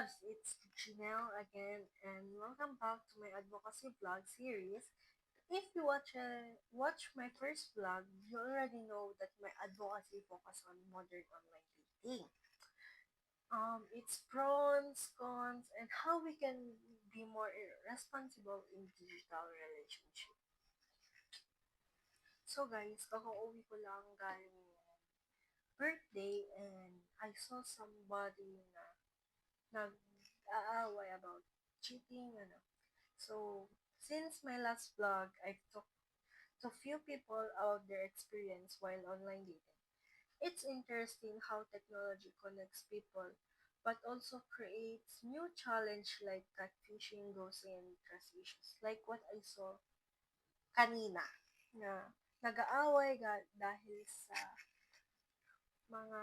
loves, it's Janelle again, and welcome back to my advocacy vlog series. If you watch my first vlog, you already know that my advocacy focus on modern online dating. Its pros, cons, and how we can be more responsible in digital relationship. So guys, kakauwi ko lang galing birthday and I saw somebody na nag-aaway about cheating, ano. So, since my last vlog, I've talked to few people about their experience while online dating. It's interesting how technology connects people, but also creates new challenge like catfishing, ghosting, and trust issues. Like what I saw kanina, na nag-aaway dahil sa mga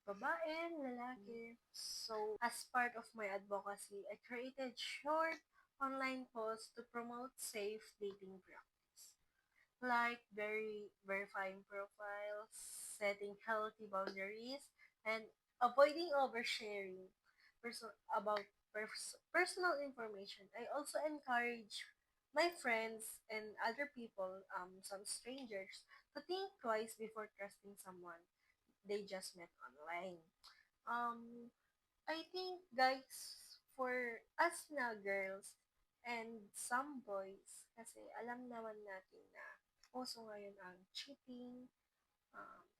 babae, lalaki. So, as part of my advocacy, I created short online posts to promote safe dating practice, like verifying profiles, setting healthy boundaries, and avoiding oversharing about personal information. I also encourage my friends and other people, some strangers, to think twice before trusting someone they just met online. Um, I think guys, for us na girls and some boys, kasi alam naman natin na uso ngayon ang cheating,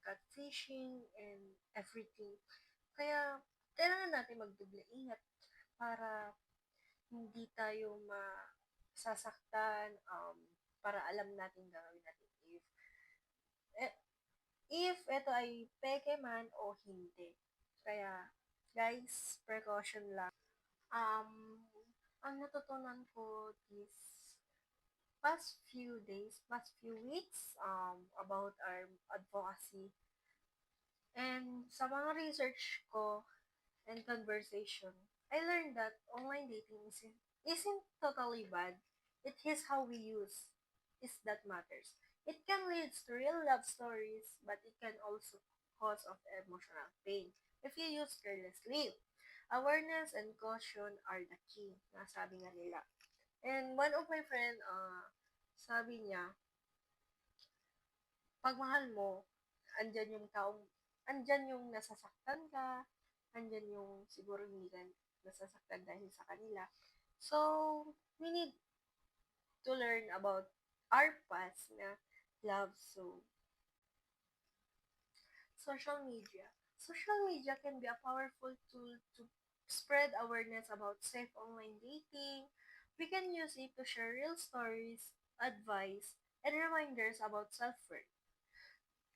catfishing, and everything. Kaya, kailangan natin magdubli ingat para hindi tayo masasaktan, para alam natin gagawin natin eh, if ito ay peke man o hindi. Kaya, guys, precaution lang. Ang natutunan ko this past few weeks, about our advocacy, and sa mga research ko and conversation, I learned that online dating isn't totally bad. It is how we use is that matters. It can lead to real love stories, but it can also cause of emotional pain if you use carelessly. Awareness and caution are the key, nasabi nga nila. And one of my friend, sabi niya, pag mahal mo, andyan yung nasasaktan ka, andyan yung siguro hindi ka nasasaktan dahil sa kanila. So, we need to learn about our past na love. So, social media. Social media can be a powerful tool to spread awareness about safe online dating. We can use it to share real stories, advice, and reminders about self-worth.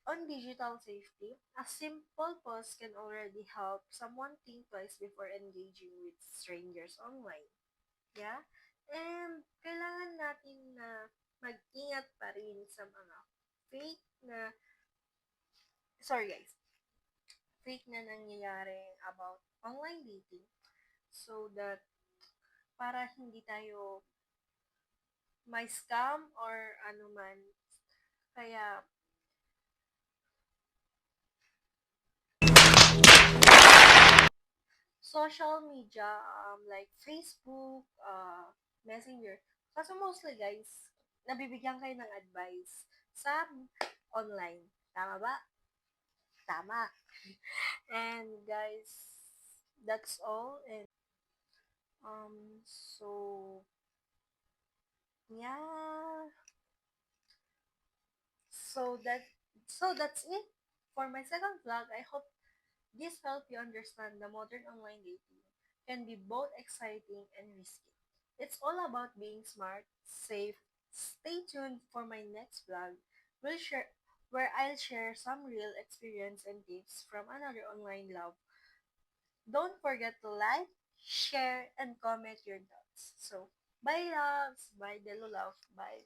On digital safety, a simple post can already help someone think twice before engaging with strangers online. Yeah? And kailangan natin na mag-ingat pa rin sa mga fake na, sorry guys, fake na nangyayari about online dating, so that para hindi tayo may scam or ano man. Kaya, social media, like Facebook, Messenger. Kasi mostly guys, nabibigyan kayo ng advice sa online. Tama ba? Tama. And guys, that's all. And so yeah. So that so that's it for my second vlog. I hope this helped you understand the modern online dating can be both exciting and risky. It's all about being smart, safe. Stay tuned for my next vlog where I'll share some real experience and tips from another online love. Don't forget to like, share, and comment your thoughts. So, bye loves, bye Delo love, bye.